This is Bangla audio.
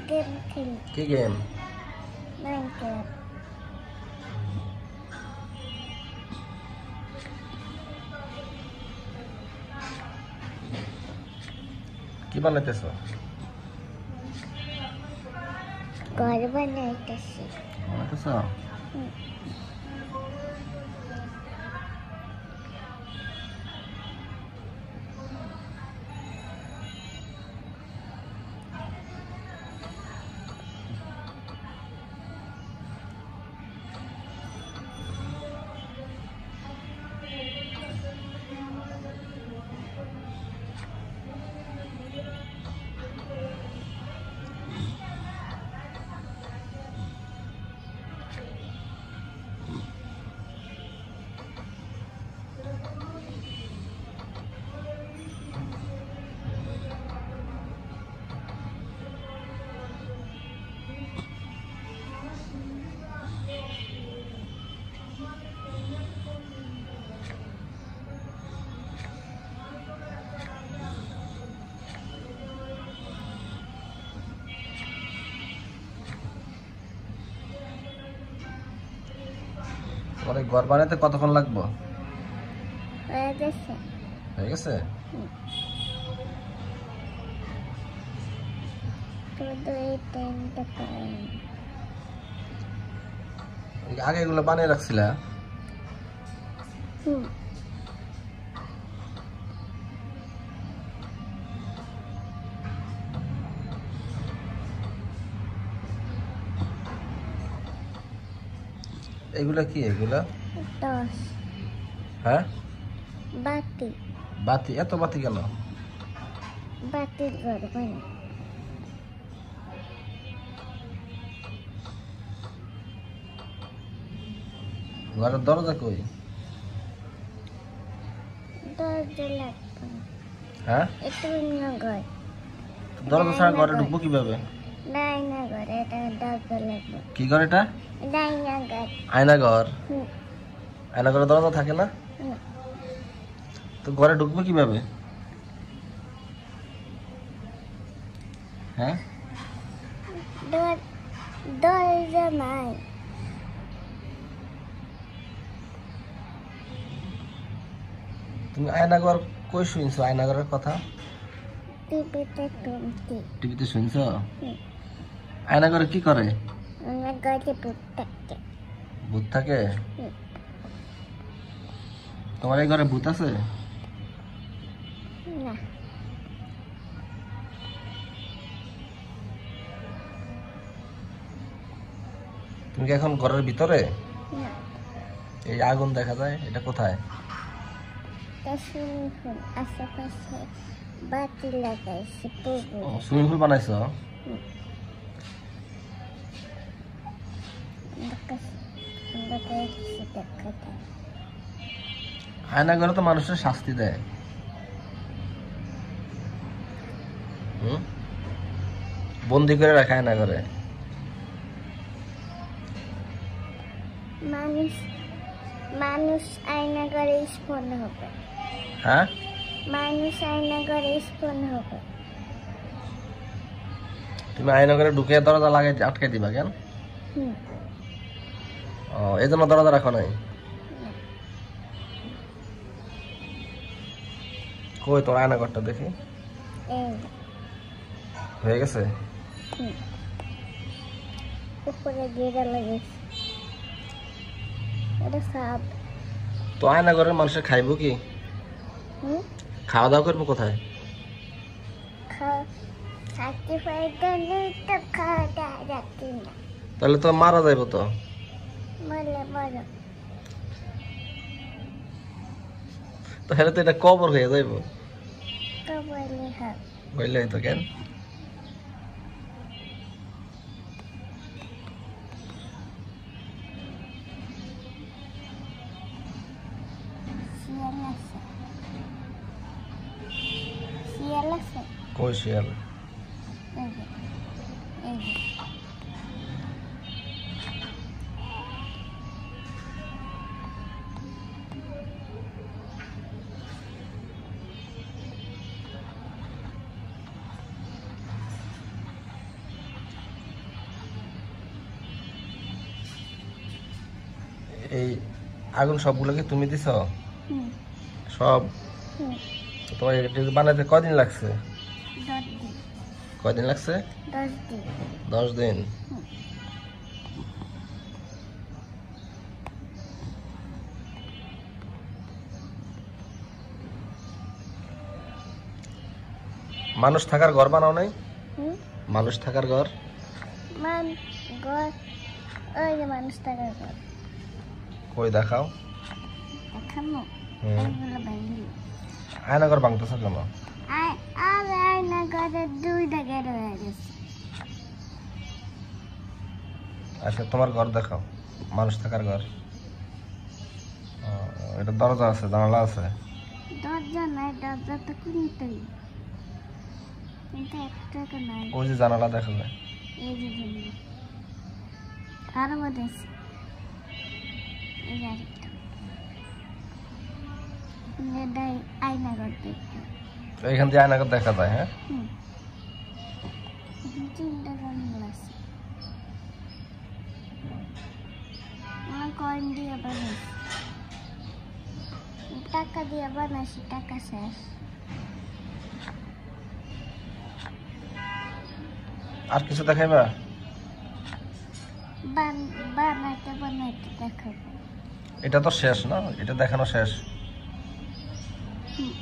গেম খেলি। কি গেম? মাইনক্রাফট। কি বানাইতেছ? ঘর বানাইতেছি। বানাইতেছ? তোমার ঘর বানাইতে কতক্ষণ লাগবে? হয়ে গেছে। হয়ে গেছে? শুধু এই টেনটা করেন। আগে এগুলো বানিয়ে রাখছিলা? এগুলা কি এগুলা? টস। হ্যাঁ? বাতি। বাতি? এত বাতি কেন? বাতির ঘর বানাই। ঘরের দরজা কই? দরজা লাগবে না। হ্যাঁ? এটা অন্য ঘর। দরজা ছাড়া ঘরে ঢুকবো কিভাবে? ডাইনা ঘর, এটা দরজা লাগবে। কি ঘর এটা? ডাইনা ঘর। আয়না ঘর? আয়না ঘরে দরজা থাকে না? না। তো ঘরে ঢুকবো কিভাবে? হ্যাঁ? দরজা নাই। তুমি আয়না ঘর কই শুনছো? আয়না ঘরের কথা টিভিতে শুনছি। টিভিতে শুনছো? আয়না ঘরে কি করে? আমার ঘরে ভূত থাকে। ভূত থাকে? তোমার এই ঘরে ভূত আছে? না। তুমি কি এখন ঘরের ভিতরে? না। এই আগুন দেখা যায়, এটা কোথায়? আশেপাশে বাতি লাগাইছি। সুইমিং পুল বানাইছো? আয়না ঘরে তো মানুষের শাস্তি দেয়। বন্দি করে রাখে আয়না ঘরে। মানুষ আয়না ঘরে স্পন হবে। হ্যাঁ? মানুষ আয়না ঘরে স্পন হবে। তুমি আয়না ঘরে ঢুকে দরজা লাগাই আটকে দিবা কেন? ও, এই জন্য দরজা রাখো নাই? কই তোর আয়না ঘরটা দেখি। হয়ে গেছে? উপরে গিয়ে লাগাইছি। এটা সাপ। তো আয়না ঘরের মানুষের খাইবো কি? খাওয়া দাওয়া করবো কোথায়? তাহলে তো মারা যাইব তো। তাহলে তো এটা কবর হয়ে যাইব। হইলে তো কেন? কই শিয়াল? এই আগুন সবগুলো কি তুমি দিছো? হুম সব? হুম তোমার এটা বানাইতে কয়দিন লাগছে? 10 দিন। কয়দিন লাগছে? 10 দিন। 10 দিন। হুম। মানুষ থাকার ঘর বানাও নাই? হুম মানুষ থাকার ঘর? ঘর ওই যে মানুষ থাকার ঘর কই দেখাও। দেখানো হুম। এগুলো ভাঙলি আয়না ঘর ভাঙতেছ কেন? আয়না ঘরের 2টা গেট হয়ে গেছে। আচ্ছা তোমার ঘর দেখাও, মানুষ থাকার ঘর। এটা দরজা আছে, জানালা আছে? দরজা নাই, দরজা তো কিনতেই, কিন্তু একটা নাই। ওই যে জানালা দেখা যায়। এই যে জন্য আরো বোধ আছে, এই আরেকটা এটাই আয়না ঘর দেখতে। এখান দিয়ে আয়না ঘর দেখা যায়। হ্যাঁ, হুম, এখানে 3টা জানলা আছে। আমার কয়েন দিয়ে বানাইছি, টাকা দিয়ে বানাইছি, টাকা শেষ। আর কিছু দেখাইবা? বানাইতে বানাইতে দেখাবো। এটা তো শেষ না, এটা দেখানো শেষ। হুম।